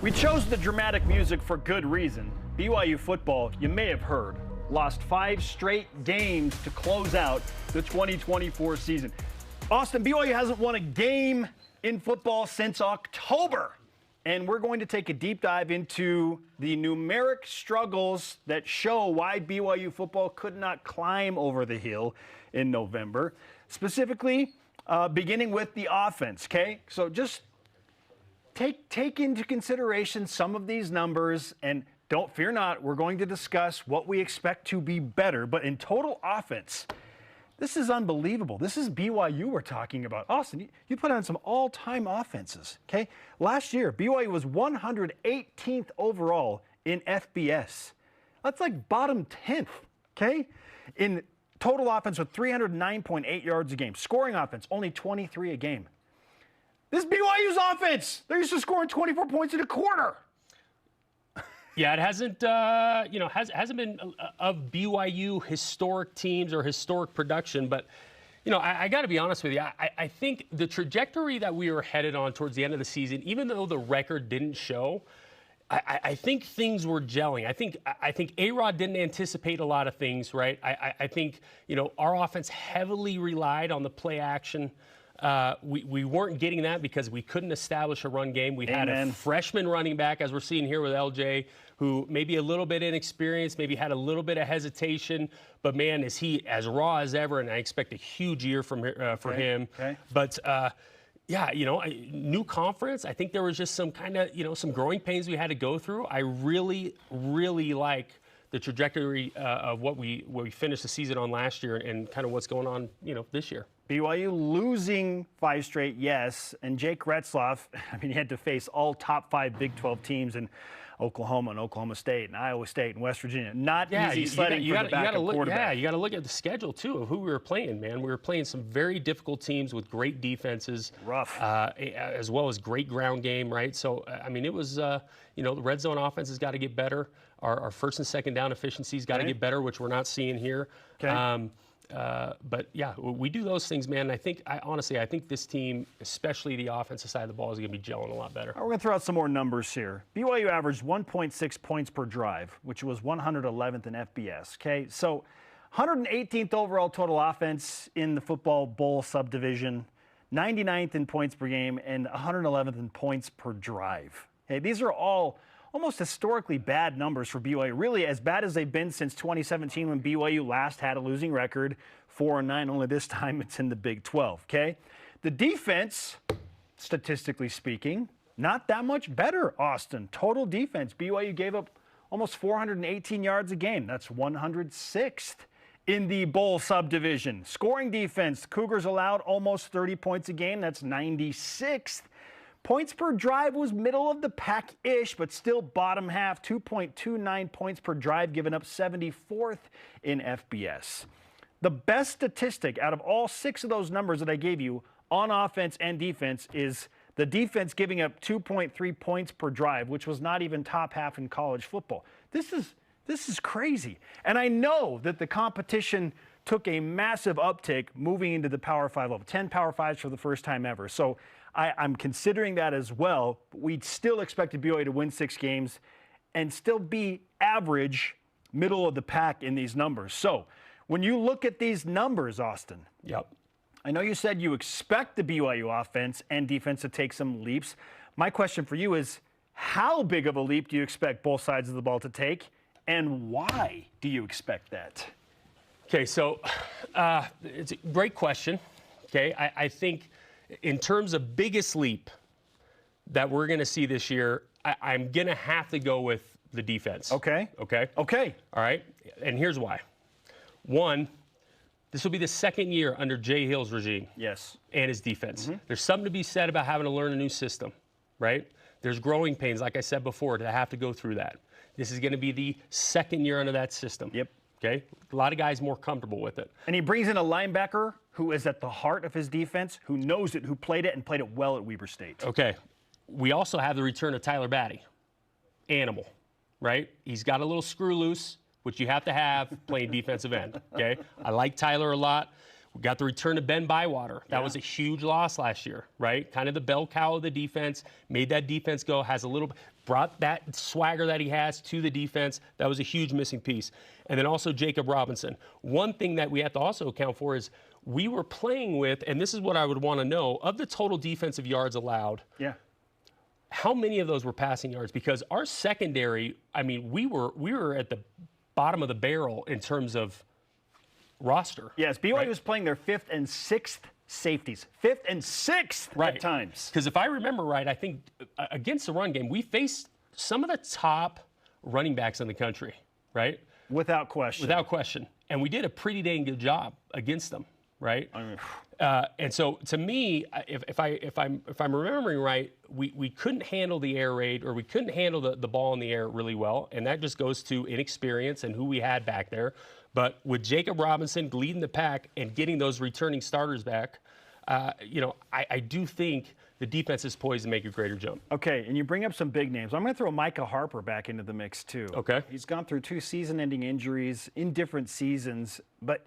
We chose the dramatic music for good reason. BYU football, you may have heard, lost 5 straight games to close out the 2024 season. Austin, BYU hasn't won a game in football since October. And we're going to take a deep dive into the numeric struggles that show why BYU football could not climb over the hill in November. Specifically, beginning with the offense, okay? So just take into consideration some of these numbers, and fear not, we're going to discuss what we expect to be better. But in total offense, this is unbelievable. This is BYU we're talking about. Austin, you put on some all-time offenses, okay? Last year, BYU was 118th overall in FBS. That's like bottom 10th, okay? In total offense with 309.8 yards a game. Scoring offense, only 23 a game. This is BYU's offense. They're used to scoring 24 points in a quarter. Yeah, it hasn't, hasn't been of BYU historic teams or historic production. But, I got to be honest with you. I think the trajectory that we were headed on towards the end of the season, even though the record didn't show, I think things were gelling. I think A-Rod didn't anticipate a lot of things, right? I think, our offense heavily relied on the play action. We weren't getting that because we couldn't establish a run game. We had a freshman running back, as we're seeing here with LJ, who maybe a little bit inexperienced, maybe had a little bit of hesitation, but man, is he as raw as ever, and I expect a huge year from for him. Okay. But yeah, new conference. I think there was just some kind of some growing pains we had to go through. I really like the trajectory of what we finished the season on last year and kind of what's going on this year. BYU losing 5 straight, yes, and Jake Retzloff, he had to face all top 5 Big 12 teams in Oklahoma and Oklahoma State and Iowa State and West Virginia. Not easy sledding for the backup quarterback. Yeah, you got to look at the schedule, too, of who we were playing, man. We were playing some very difficult teams with great defenses. Rough. As well as great ground game, right? So, it was, the red zone offense has got to get better. Our first and second down efficiency's got to get better, which we're not seeing here. Okay. But yeah, we do those things, man. I think this team, especially the offensive side of the ball, is going to be gelling a lot better. We're going to throw out some more numbers here. BYU averaged 1.6 points per drive, which was 111th in FBS. Okay, so 118th overall total offense in the football bowl subdivision, 99th in points per game, and 111th in points per drive. Okay, these are all almost historically bad numbers for BYU, really as bad as they've been since 2017 when BYU last had a losing record, 4-9, only this time it's in the Big 12, okay? The defense, statistically speaking, not that much better, Austin. Total defense, BYU gave up almost 418 yards a game. That's 106th in the bowl subdivision. Scoring defense, Cougars allowed almost 30 points a game. That's 96th. Points per drive was middle of the pack-ish, but still bottom half, 2.29 points per drive, given up 74th in FBS. The best statistic out of all 6 of those numbers that I gave you on offense and defense is the defense giving up 2.3 points per drive, which was not even top half in college football. This is crazy. And I know that the competition took a massive uptick moving into the Power 5 level, 10 Power 5s for the first time ever. So I'm considering that as well. We'd still expect BYU to win 6 games and still be average, middle of the pack in these numbers. So when you look at these numbers, Austin, yep. I know you said you expect the BYU offense and defense to take some leaps. My question for you is, how big of a leap do you expect both sides of the ball to take, and why do you expect that? Okay, so it's a great question. Okay, I think in terms of biggest leap that we're going to see this year, I'm going to have to go with the defense. Okay. Okay? Okay. All right, and here's why. One, this will be the second year under Jay Hill's regime. Yes. And his defense. Mm-hmm. There's something to be said about having to learn a new system, right? There's growing pains, like I said before, to have to go through that. This is going to be the second year under that system. Yep. Okay? A lot of guys more comfortable with it. And he brings in a linebacker who is at the heart of his defense, who knows it, who played it, and played it well at Weber State. Okay. We also have the return of Tyler Batty. Animal, right? He's got a little screw loose, which you have to have playing defensive end, okay? I like Tyler a lot. We got the return of Ben Bywater. That was a huge loss last year, right? Kind of the bell cow of the defense, made that defense go, brought that swagger that he has to the defense. That was a huge missing piece. And then also Jacob Robinson. One thing that we have to also account for is we were playing with, and this is what I would want to know, of the total defensive yards allowed, how many of those were passing yards? Because our secondary, I mean, we were at the bottom of the barrel in terms of roster. Yes, BYU was playing their 5th and 6th safeties. 5th and 6th at times. Because if I remember right, I think against the run game, we faced some of the top running backs in the country, right? Without question. Without question. And we did a pretty dang good job against them, right? I mean, and so to me, if I'm remembering right, we couldn't handle the air raid, or we couldn't handle the ball in the air really well, and that just goes to inexperience and who we had back there. But with Jacob Robinson leading the pack and getting those returning starters back, I do think the defense is poised to make a greater jump. Okay, and you bring up some big names. I'm going to throw Micah Harper back into the mix too. Okay. He's gone through 2 season-ending injuries in different seasons, but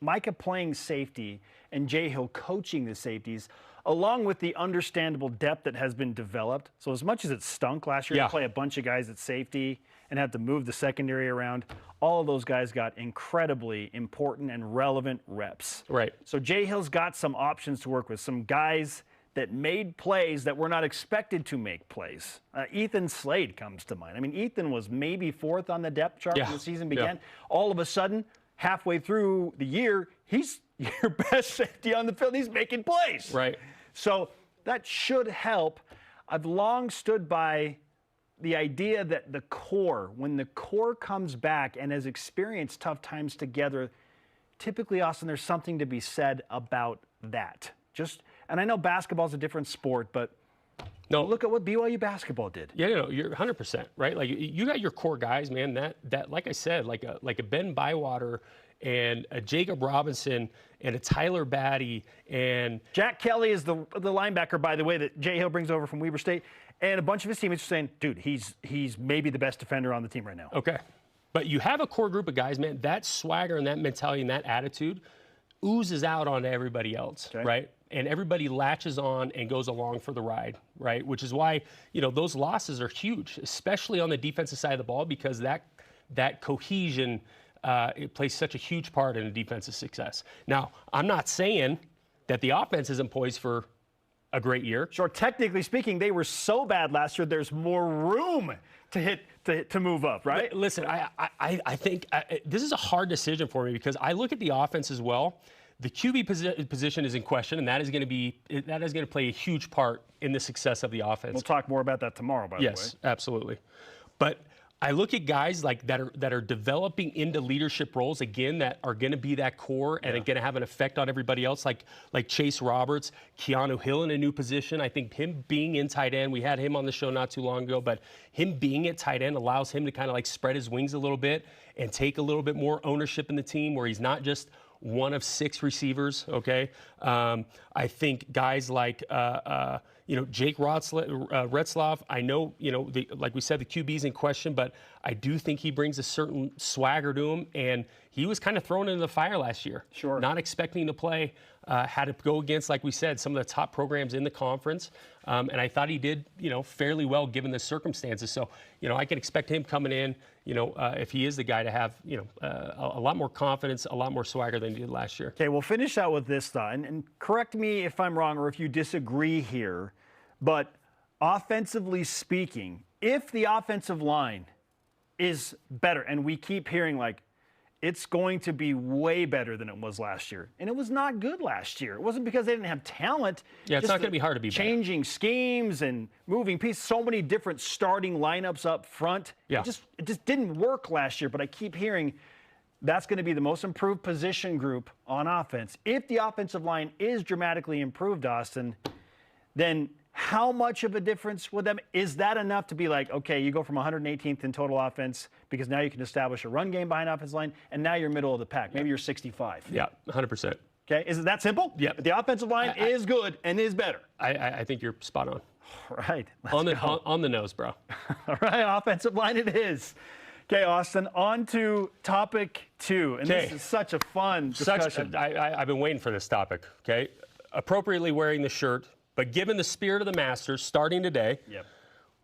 Micah playing safety and Jay Hill coaching the safeties, along with the understandable depth that has been developed. So as much as it stunk last year to play a bunch of guys at safety and have to move the secondary around, all of those guys got incredibly important and relevant reps. Right. So Jay Hill's got some options to work with, some guys that made plays that were not expected to make plays. Ethan Slade comes to mind. I mean, Ethan was maybe 4th on the depth chart when the season began. All of a sudden, halfway through the year, he's your best safety on the field. He's making plays. Right. So that should help. I've long stood by the idea that the core, when the core comes back and has experienced tough times together, typically, Austin, there's something to be said about that. And I know basketball's a different sport, but look at what BYU basketball did. Yeah, you're 100%, right? Like, you got your core guys, man, that like I said, like a Ben Bywater and a Jacob Robinson and a Tyler Batty and Jack Kelly is the linebacker, by the way, that Jay Hill brings over from Weber State. And a bunch of his teammates are saying, dude, he's maybe the best defender on the team right now. Okay. But you have a core group of guys, man, that swagger and that mentality and that attitude oozes out onto everybody else, right? And everybody latches on and goes along for the ride, right? Which is why, those losses are huge, especially on the defensive side of the ball, because that cohesion it plays such a huge part in a defensive success. Now, I'm not saying that the offense isn't poised for a great year. Sure, technically speaking, they were so bad last year, there's more room to move up, right? Listen, I think this is a hard decision for me, because I look at the offense as well. The QB position is in question, and that is going to play a huge part in the success of the offense. We'll talk more about that tomorrow, by the way. Yes, absolutely. But I look at guys like that are developing into leadership roles, again, that are going to be that core and are going to have an effect on everybody else, like Chase Roberts, Keanu Hill in a new position. I think him being in tight end, we had him on the show not too long ago, but him being at tight end allows him to kind of like spread his wings a little bit and take a little bit more ownership in the team, where he's not just one of 6 receivers, okay? I think guys like Jake Retzlaff, I know, like we said, the QB's in question, but I do think he brings a certain swagger to him, and he was kind of thrown into the fire last year. Sure. Not expecting to play, had to go against, like we said, some of the top programs in the conference, and I thought he did, fairly well given the circumstances. So, I can expect him coming in, if he is the guy, to have, a lot more confidence, a lot more swagger than he did last year. Okay, we'll finish out with this thought, and correct me if I'm wrong or if you disagree here, but offensively speaking, if the offensive line is better, and we keep hearing like it's going to be way better than it was last year, and it was not good last year. It wasn't because they didn't have talent. Yeah, it's not going to be hard to be changing better. Schemes and moving pieces, so many different starting lineups up front. Yeah. It just didn't work last year, but I keep hearing that's going to be the most improved position group on offense. If the offensive line is dramatically improved, Austin, then how much of a difference would them? Is that enough to be like, okay, you go from 118th in total offense because now you can establish a run game behind offensive line, and now you're middle of the pack. Maybe you're 65. Yeah, 100%. Okay, is it that simple? Yeah. The offensive line is good and is better. I think you're spot on. All right. On the nose, bro. All right, offensive line it is. Okay, Austin, on to topic 2. And this is such a fun discussion. I've been waiting for this topic, okay? Appropriately wearing the shirt, but given the spirit of the Masters starting today,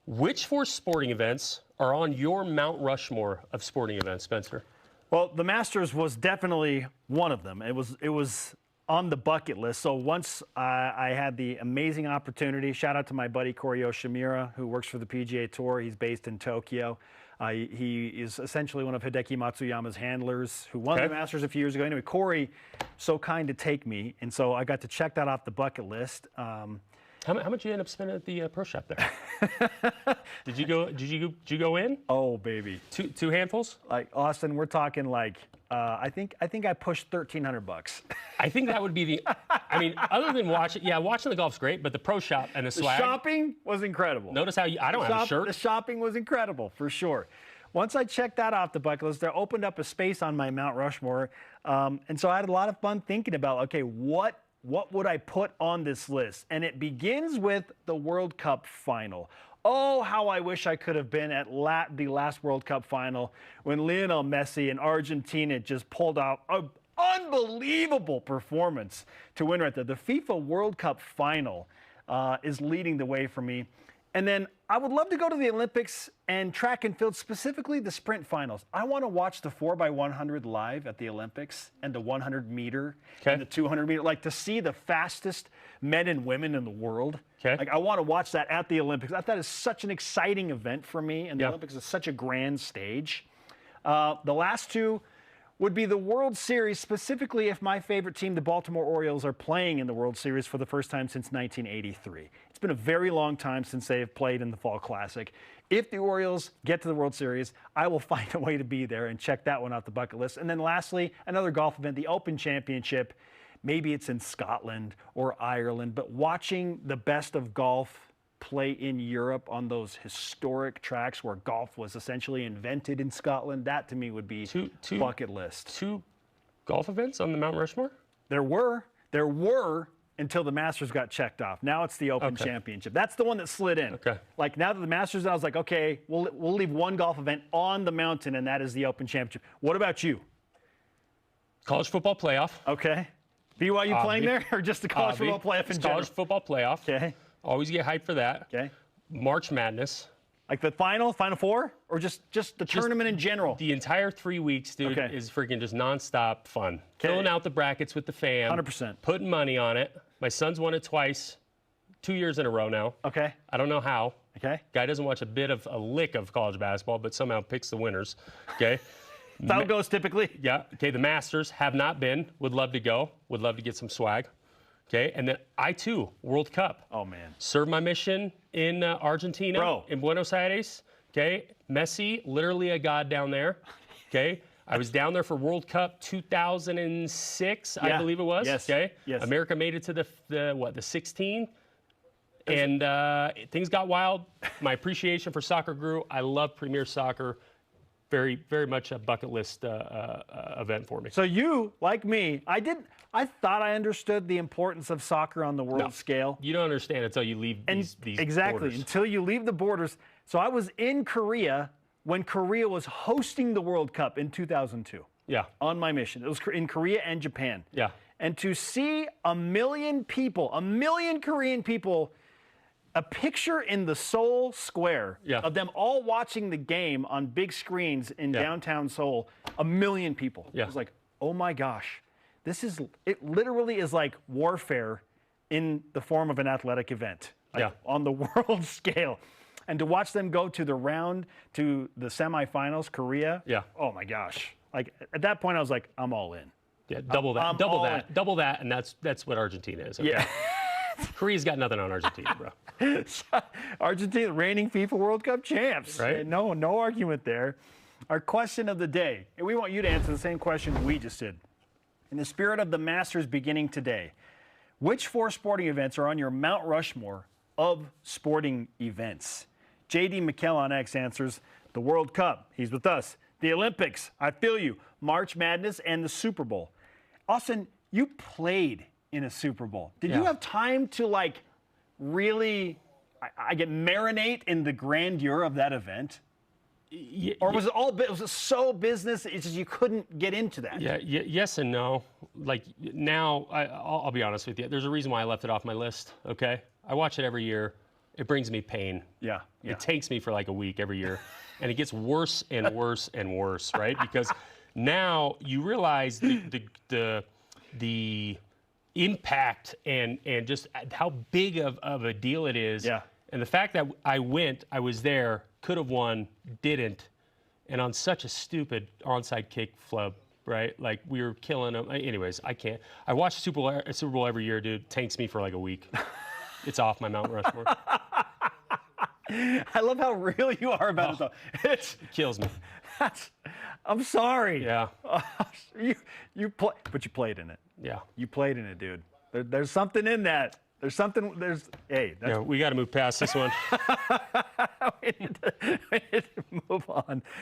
which 4 sporting events are on your Mount Rushmore of sporting events, Spencer? Well, the Masters was definitely one of them. It was on the bucket list. So once I had the amazing opportunity, shout out to my buddy Corey Yoshimura, who works for the PGA Tour. He's based in Tokyo. He is essentially one of Hideki Matsuyama's handlers who won the Masters a few years ago. Anyway, Corey, so kind to take me, and so I got to check that off the bucket list. How much did you end up spending at the pro shop there? Did you go in? Oh, baby. Two handfuls? Like, Austin, we're talking like I think I pushed $1,300. I think that would be the. I mean, other than watching the golf's great, but the pro shop and the swag. The shopping was incredible. Notice how I don't have a shirt. The shopping was incredible for sure. Once I checked that off the bucket list, there opened up a space on my Mount Rushmore, and so I had a lot of fun thinking about, okay, what would I put on this list? And it begins with the World Cup final. Oh, how I wish I could have been at the last World Cup final when Lionel Messi and Argentina just pulled out an unbelievable performance to win right there. The FIFA World Cup final is leading the way for me. And then I would love to go to the Olympics and track and field, specifically the sprint finals. I want to watch the 4x100 live at the Olympics and the 100 meter and the 200 meter, like to see the fastest men and women in the world. Like I want to watch that at the Olympics. That is such an exciting event for me, and the Olympics is such a grand stage. The last 2 would be the World Series, specifically if my favorite team, the Baltimore Orioles, are playing in the World Series for the first time since 1983. It's been a very long time since they have played in the Fall Classic. If the Orioles get to the World Series, I will find a way to be there and check that one off the bucket list. And then lastly, another golf event, the Open Championship. Maybe it's in Scotland or Ireland, but watching the best of golf play in Europe on those historic tracks where golf was essentially invented in Scotland, that to me would be bucket list. 2 golf events on the Mount Rushmore? There were until the Masters got checked off. Now it's the Open Championship. That's the one that slid in. Like now that the Masters, I was like, okay, we'll leave one golf event on the mountain, and that is the Open Championship. What about you? College football playoff. Okay. BYU playing there, or just the college football playoff in general? College football playoff. Okay. Always get hyped for that. Okay. March Madness. Like the Final Four, or just the tournament in general? The entire 3 weeks, dude, is freaking just nonstop fun. Filling out the brackets with the fam. 100%. Putting money on it. My son's won it twice, 2 years in a row now. Okay. I don't know how. Okay. Guy doesn't watch a lick of college basketball, but somehow picks the winners. Okay. That's how it goes typically. Yeah. Okay. The Masters have not been. Would love to go. Would love to get some swag. Okay. And then I too, World Cup. Oh man. Served my mission in Argentina, in Buenos Aires. Okay. Messi, literally a god down there. Okay. I was down there for World Cup 2006, I believe it was. Yes. Okay. Yes. America made it to the 16. And things got wild. My appreciation for soccer grew. I love Premier Soccer. Very, very much a bucket list event for me. So you, like me, I thought I understood the importance of soccer on the world scale. You don't understand until you leave these exactly, borders. Until you leave the borders. So I was in Korea when Korea was hosting the World Cup in 2002. Yeah. On my mission. It was in Korea and Japan. Yeah. And to see 1 million Korean people, a picture in the Seoul Square of them all watching the game on big screens in downtown Seoul, 1 million people. Yeah. It was like, oh my gosh, it literally is like warfare in the form of an athletic event on the world scale. And to watch them go to the the semifinals, Korea, oh my gosh. Like at that point I was like, I'm all in. Yeah, double that, and that's what Argentina is. Okay? Yeah. Korea's got nothing on Argentina, bro. Argentina, reigning FIFA World Cup champs. Right? No argument there. Our question of the day, and we want you to answer the same question we just did. In the spirit of the Masters beginning today, which 4 sporting events are on your Mount Rushmore of sporting events? JD McKell on X answers the World Cup. He's with us. The Olympics. I feel you. March Madness and the Super Bowl. Austin, you played in a Super Bowl. Did you have time to really, I get marinate in the grandeur of that event? Or was it all? Was it so business? It's just you couldn't get into that. Yeah. Yes and no. Like now, I'll be honest with you. There's a reason why I left it off my list. Okay. I watch it every year. It brings me pain. Yeah. It takes me for like a week every year, and it gets worse and worse and worse, right? Because now you realize the impact and just how big of a deal it is. Yeah. And the fact that I was there, could have won, didn't, and on such a stupid onside kick flub, right? Like we were killing them. Anyways, I can't. I watch Super Bowl every year, dude. Tanks me for like a week. It's off my Mount Rushmore. I love how real you are about it, though. It kills me. I'm sorry. Yeah. But you played in it. Yeah. You played in it, dude. There's something in that. Hey. Yeah, we got to move past this one. we need to move on.